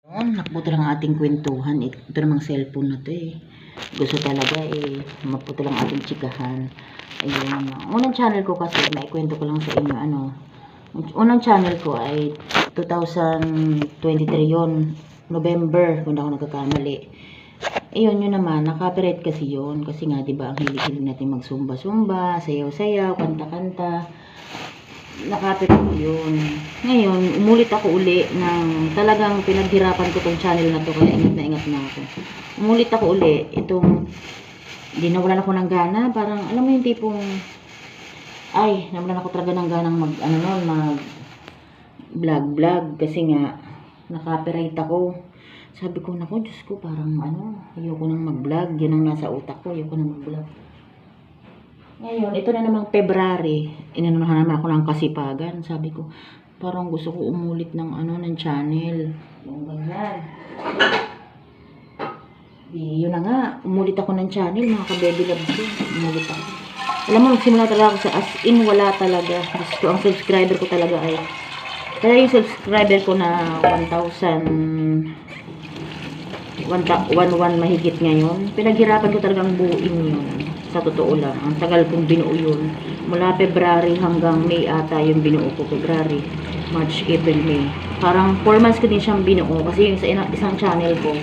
Naputo lang ating kwentuhan. Ito namang cellphone na to eh. Gusto talaga eh, maputo lang ating chikahan. Ayun. Unang channel ko kasi, maikwento ko lang sa inyo, unang channel ko ay 2023 yon, November, kung ako nagkakamali. Ayun, yun naman, na-copyright kasi yun. Kasi nga, diba, ang hilig-hilig natin magsumba-sumba, sayaw-sayaw, kanta-kanta. Nakapit yun. Ngayon, umulit ako uli ng talagang pinaghirapan ko tong channel na to, kaya ingat na ako. Umulit ako uli, itong di nawalan ako ng gana, parang alam mo yung tipong nawalan ako talaga ng ganang mag vlog kasi nga na-copyright ako. Sabi ko, naku, Diyos ko, parang ayoko nang mag-vlog, yun ang nasa utak ko, ayoko nang mag-vlog. Ngayon, ito na namang February, inanunahan naman ako ng kasipagan. Sabi ko, parang gusto ko umulit ng ng channel. Yung ganyan. Yun na nga, umulit ako ng channel, mga ka-baby loves ko. Umulit ako. Alam mo, magsimula talaga ako sa as in, wala talaga. Gusto, ang subscriber ko talaga ay, kaya yung subscriber ko na 1,111 mahigit ngayon, pinaghirapan ko talagang buuin yun. Sa totoo lang, ang tagal kong binuo yun. Mula February hanggang May ata yung binuo ko. February, March, April, May. Parang 4 months ko din siyang binuo. Kasi yung sa isang channel ko,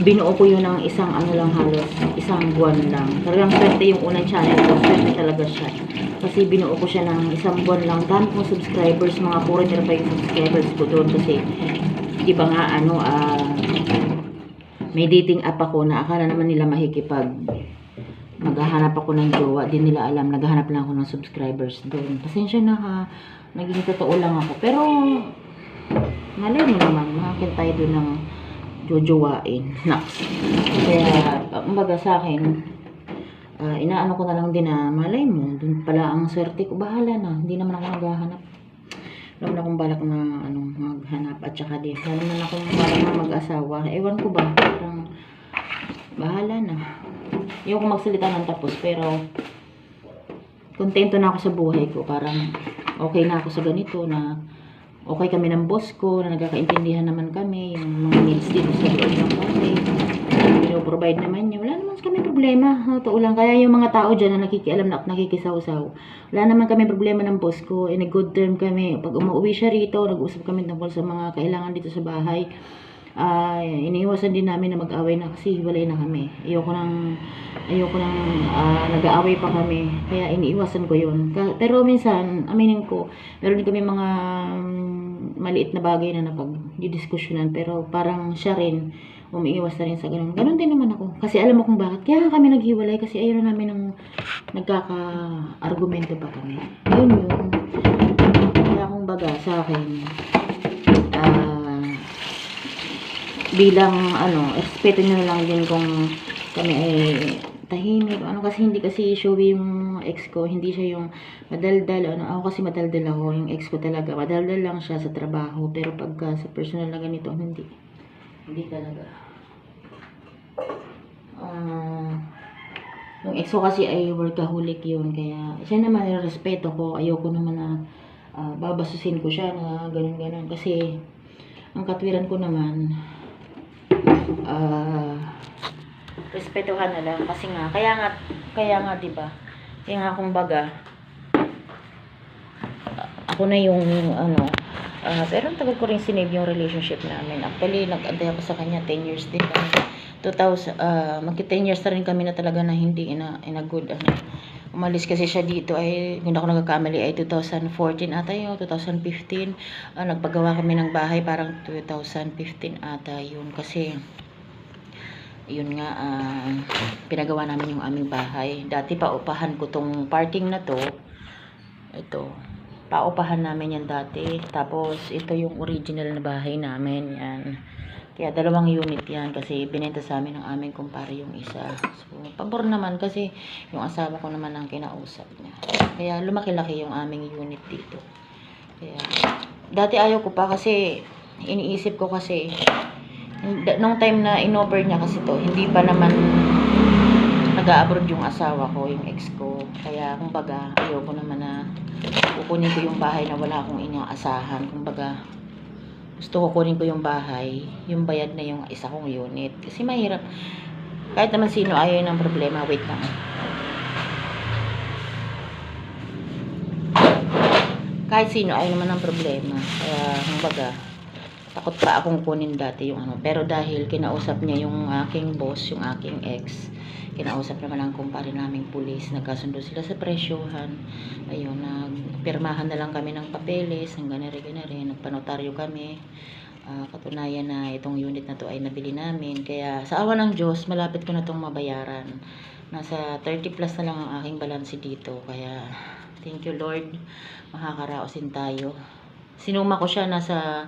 binuo ko yun ng isang lang halos, isang buwan lang. Talagang swerte yung unang channel ko. Swerte talaga siya. Kasi binuo ko siya ng isang buwan lang. Dami kong subscribers, mga 405 yung subscribers ko doon. Kasi, di ba nga, may dating app ako na akala naman nila maghahanap ako ng jowa, di nila alam, naghahanap lang ako ng subscribers doon. Pasensya na ha, naging totoo lang ako. Pero, malay mo naman, makakin tayo doon ng jojowain. Naks. Kaya, kumbaga sa akin, inaano ko na lang din na, malay mo, doon pala ang swerte ko, bahala na, hindi naman ako naghahanap. Wala naman akong balak na, maghanap, at saka di, wala naman akong balak na mag-asawa. Ewan ko ba, parang, bahala na. Yung ko magsalita ng tapos, pero kontento na ako sa buhay ko. Parang okay na ako sa ganito, na okay kami ng boss ko, na nagkakaintindihan naman kami, yung mga needs dito sa loob ng kasi provide naman niya. Wala naman kami problema. Totoo lang. Kaya yung mga tao dyan na nakikialam na nakikisaw-saw, wala naman kami problema ng boss ko. In a good term kami. Pag umuwi siya rito, nag-usap kami tungkol sa mga kailangan dito sa bahay. Iniiwasan din namin na mag-away na kasi hiwalay na kami. Ayoko nang nag-aaway pa kami. Kaya iniiwasan ko yun. Pero minsan, aminin ko, meron din kami mga maliit na bagay na napag-diskusyonan. Pero parang siya rin, umiiwas na rin sa ganun. Ganun din naman ako. Kasi alam mo kung bakit. Kaya kami naghiwalay kasi ayaw na namin ng nagkaka-argumento pa kami. Yun. Kaya kung baga sa akin, bilang respeto nyo na lang din kung kami ay tahimik, kasi hindi kasi showy yung ex ko, hindi siya yung madaldal, ako kasi madaldal ako, yung ex ko talaga, madaldal lang siya sa trabaho, pero pagka sa personal na ganito, hindi talaga. Yung ex ko kasi ay workaholic yun, kaya siya naman yung respeto ko, ayoko naman na babasusin ko siya na ganun-ganun, kasi ang katwiran ko naman, respetuhan na lang kasi nga kaya nga diba, kaya nga kung baga ako na yung pero ang tagal ko rin sinave yung relationship namin. Actually nag-antay ako sa kanya 10 years din kami. 10 years na rin kami na talaga na hindi in a good umalis kasi siya dito ay, kung ako nagkakamali ay 2014 ata yun, 2015. Nagpagawa kami ng bahay parang 2015 ata yun. Kasi, yun nga, pinagawa namin yung aming bahay. Dati paupahan ko tong parking na to. Ito, paupahan namin yan dati. Tapos, ito yung original na bahay namin. Yan. Kaya 2 unit yan kasi binenta sa amin ng aming kumpare yung isa. So, pabor naman kasi yung asawa ko naman ang kinausap niya. Kaya lumaki-laki yung aming unit dito. Kaya, dati ayaw ko pa kasi iniisip ko kasi nung time na in-offer niya kasi to, hindi pa naman nag-a-abroad yung asawa ko, yung ex ko. Kaya kumbaga ayaw ko naman na kukunin ko yung bahay na wala akong inaasahan. Kumbaga gusto ko kunin ko yung bahay, yung bayad na yung isa kong unit. Kasi mahirap. Kahit naman sino ayaw ng problema. Wait lang. Kahit sino ayaw naman ng problema. Kaya, kumbaga, takot pa akong kunin dati yung ano. Pero dahil kinausap niya yung aking boss, yung aking ex, kinausap naman ang kumpare naming pulis, nagkasundo sila sa presyohan. Ayun, nagpirmahan na lang kami ng papeles, ng ganari-ganari, nagpanotaryo kami. Katunayan na itong unit na to ay nabili namin. Kaya sa awa ng Diyos, malapit ko na itong mabayaran. Nasa 30 plus na lang ang aking balanse dito. Kaya thank you Lord, makakaraosin tayo. Sinuma ko siya, nasa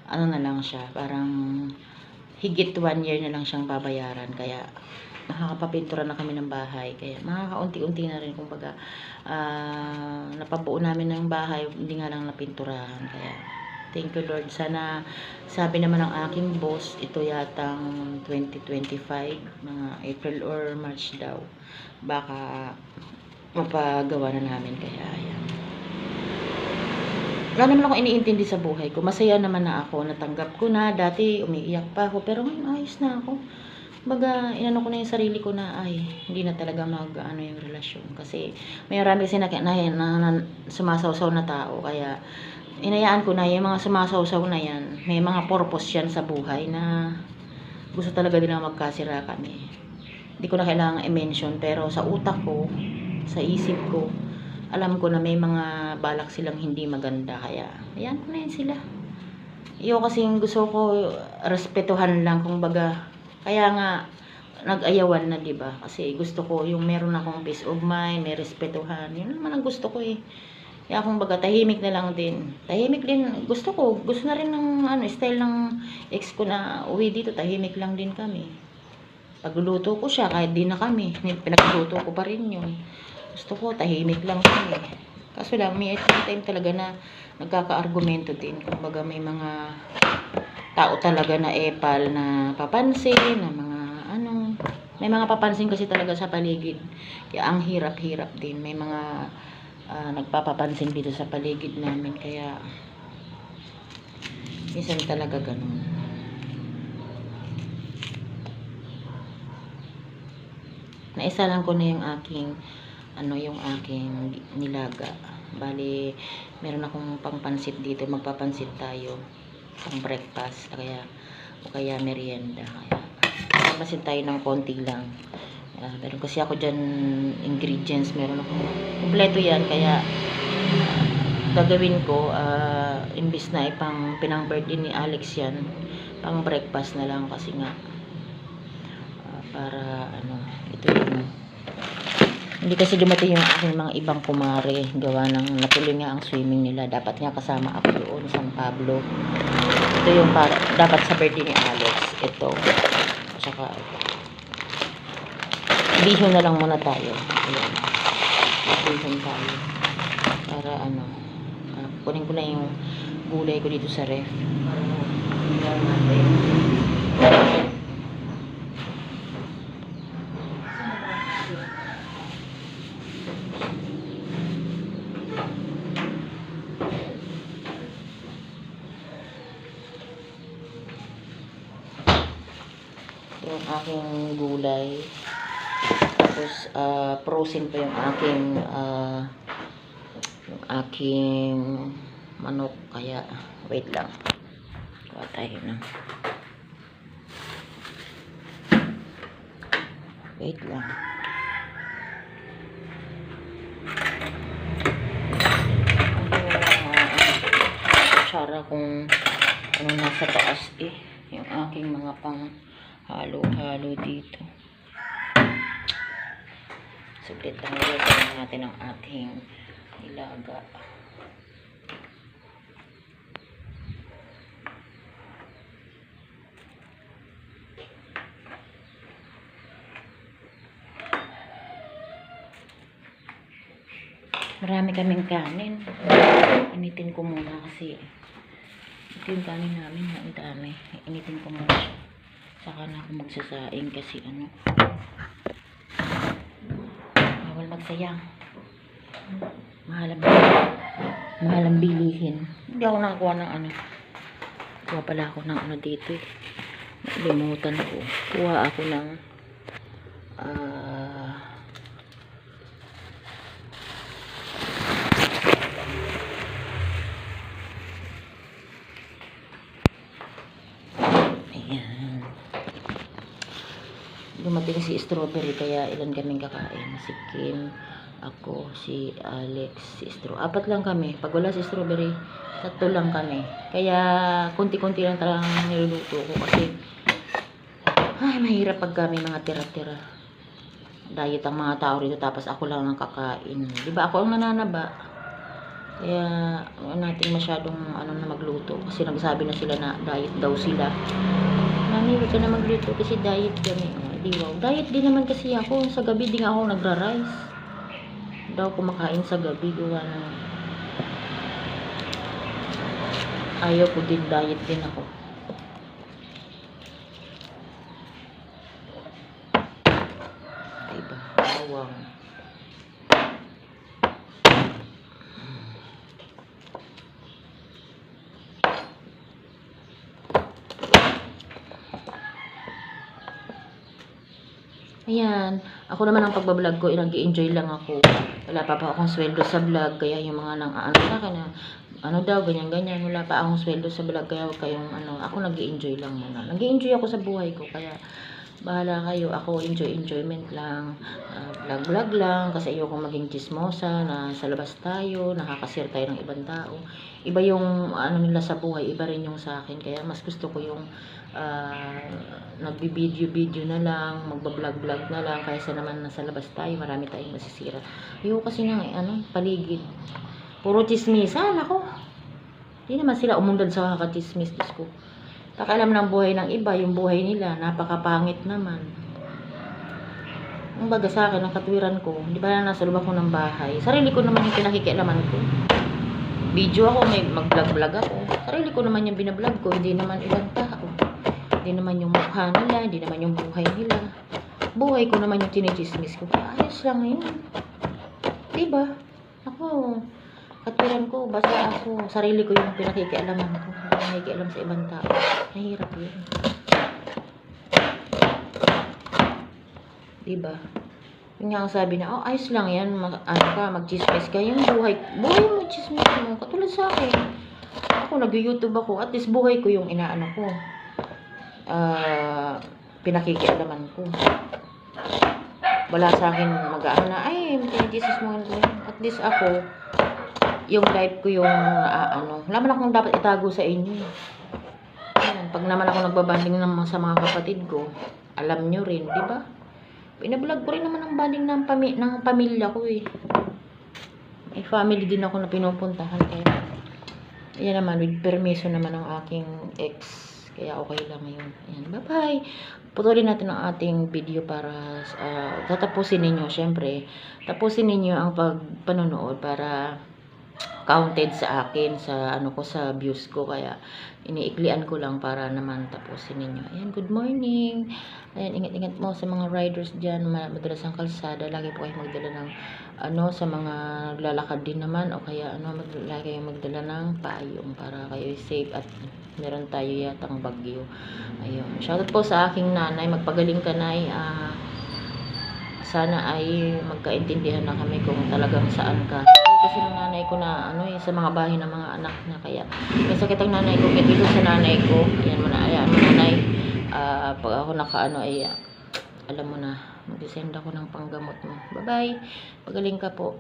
ano na lang siya, parang higit 1 year na lang siyang babayaran. Kaya nakakapapintura na kami ng bahay. Kaya makakaunti-unti na rin, kumbaga napabuo namin ng bahay, hindi nga lang napinturahan. Kaya thank you Lord. Sana, sabi naman ng aking boss, ito yatang 2025, mga April or March daw, baka mapagawa na namin. Kaya ayan, wala naman ako iniintindi sa buhay ko. Masaya naman na ako, natanggap ko na. Dati umiiyak pa ako, pero ngayon ayos na ako. Baga, inano ko na yung sarili ko na, ay, hindi na talaga ano yung relasyon. Kasi, may marami kasi na sumasawsaw na tao. Kaya, inayaan ko na yung mga sumasawsaw na yan. May mga purpose yan sa buhay na gusto talaga nila magkasira kami. Hindi ko na kailangang i-mention, pero sa utak ko, sa isip ko, alam ko na may mga balak silang hindi maganda. Kaya, ayan ko na yan sila. Iyo kasi gusto ko, respetuhan lang, kumbaga. Kaya nga, nag-ayawan na, diba? Kasi gusto ko, yung meron akong peace of mind, may respetuhan. Yun naman ang gusto ko eh. Kaya kumbaga, tahimik na lang din. Tahimik din, gusto ko. Gusto na rin ng style ng ex ko na uwi dito, tahimik lang din kami. Pagluluto ko siya, kahit di na kami. Pinagluto ko pa rin yun. Gusto ko, tahimik lang kami. Kaso lang, may time talaga na nagkaka-argumento din. Kumbaga, may mga tao talaga na epal na papansin, na mga may mga papansin kasi talaga sa paligid. Kaya ang hirap-hirap din. May mga nagpapapansin dito sa paligid namin. Kaya, minsan talaga ganun. Naisalan ko na yung aking yung aking nilaga. Bali, meron akong pangpansit dito. Magpapansit tayo pang breakfast. O kaya merienda. Kaya magpapansit tayo ng konti lang. Meron kasi ako dyan ingredients. Meron akong kompleto yan. Kaya gagawin ko, imbis na ipang pinang birthday ni Alex yan, pang breakfast na lang. Kasi nga para ito yung hindi kasi dumating yung aking mga ibang kumare, gawa ng natuloy nga ang swimming nila. Dapat nga kasama ako doon sa San Pablo. Ito yung dapat sa birthday ni Alex. Ito. Tsaka bihon na lang muna tayo. Ayan. Bihon tayo. Para kunin ko na yung gulay ko dito sa ref. Para natin. Yung aking gulay, tapos frozen pa yung aking manok. Kaya wait lang, gawa tayo ng wait lang. Kutsara kung ano nasa taas yung aking mga pang halo-halo dito. Saglit lang, ilagay natin ang ating nilaga. Marami kaming kanin. Initin ko muna kasi ito yung kanin namin, ang dami. Initin ko muna siya. Saka na ako magsasaing kasi bawal magsayang. Mahal ang bilihin. Hindi ako nakakuha ng Kuha pala ako ng ano dito eh. Limutan ko. Kuha ako ng ayan. Dumating si strawberry kaya ilan kaming kakain. Si Kim, ako, si Alex, si apat lang kami. Pag wala si strawberry, 3 lang kami. Kaya konti-konti lang talagang niluluto ko kasi ay mahirap pag kami mga tira-tira. Diet ang mga tao rito tapos ako lang ang kakain. 'Di ba ako ang nananaba? Kaya natin masyadong ano na magluto kasi nagsabi na sila na diet daw sila. Mami, huwag ka na magluto kasi diet kami. Di wow. Diet din naman kasi ako. Sa gabi din ako nagra-rice. Daw kumakain sa gabi. Gawa na. Ayaw ko din. Diet din ako. Diba? Bawang. Ayan, ako naman ang pagbablog ko, nag-i-enjoy lang ako. Wala pa akong sweldo sa vlog, kaya yung mga nang ano sa akin na, ano daw, ganyan-ganyan, wala pa akong sweldo sa vlog, kaya huwag kayong ano, ako nag-i-enjoy lang muna. Nag-i-enjoy ako sa buhay ko, kaya bahala kayo, ako enjoyment lang, vlog lang, kasi ayoko maging chismosa, na sa labas tayo, nakakasir tayo ng ibang tao. Iba yung ano nila sa buhay, iba rin yung sa akin, kaya mas gusto ko yung nagbi-video na lang, magba-vlog na lang, kaysa naman nasa labas tayo, marami tayong masisira. Ayoko kasi ng ano, paligid. Puro chismisan ako. Hindi naman sila umundad sa kakachismis, Diyos ko. Pakialam ng buhay ng iba, yung buhay nila, napakapangit naman. Ang baga sa akin, ang katwiran ko, di ba nasa loob ako ng bahay, sarili ko naman yung pinakikialaman ko. Video ako, may mag-vlog ako. Sarili ko naman yung binablog ko, hindi naman ibang tao. Hindi naman yung mukha nila, hindi naman yung buhay nila. Buhay ko naman yung tinichismis ko. Ayos lang yun. Diba? Ako, katwiran ko, basta ako, sarili ko yung pinakikialaman ko. Nakikialam sa ibang tao. Mahirap yun. Diba? Yung nga ang sabi na, oh, ayos lang yan, mag-chismis ka. Yung buhay mo, chismis mo. Katulad sa akin. Ako, nag-YouTube ako. At least buhay ko yung inaano ko. Pinakikialaman ko. Wala sa akin mag-ano na, ay, Jesus mo. At least ako, yung life ko yung, wala man akong dapat itago sa inyo. Ayan, pag naman ako nagbabanding sa mga kapatid ko, alam nyo rin, di ba? Pinablog ko rin naman ang banding ng pamilya ko eh. May family din ako na pinupuntahan kaya. Ayan naman, with permission naman ng aking ex. Kaya okay lang ngayon. Ayan, bye-bye. Putulin natin ang ating video para tatapusin ninyo. Syempre, tapusin ninyo ang panonood para counted sa akin sa ano ko sa views ko, kaya iniiklian ko lang para naman tapusin ninyo. Ayan, good morning. Ayan, ingat-ingat mo sa mga riders diyan, madalas ang kalsada, lagi po kayo magdala ng ano sa mga lalakad din naman, o kaya ano, lagi kayo magdala ng payong para kayo safe at meron tayo yatang bagyo. Ayun, shoutout po sa aking nanay, magpagaling ka nay. Sana ay magkaintindihan na kami kung talagang saan ka. Kasi ng nanay ko na ano sa mga bahay ng mga anak na, kaya may sakit ang nanay ko, kaya dito sa nanay ko. Ayan mo na, ayan mo nanay. Pag ako nakaano ay alam mo na, mag-send ako ng panggamot mo. Bye bye. Pagaling ka po.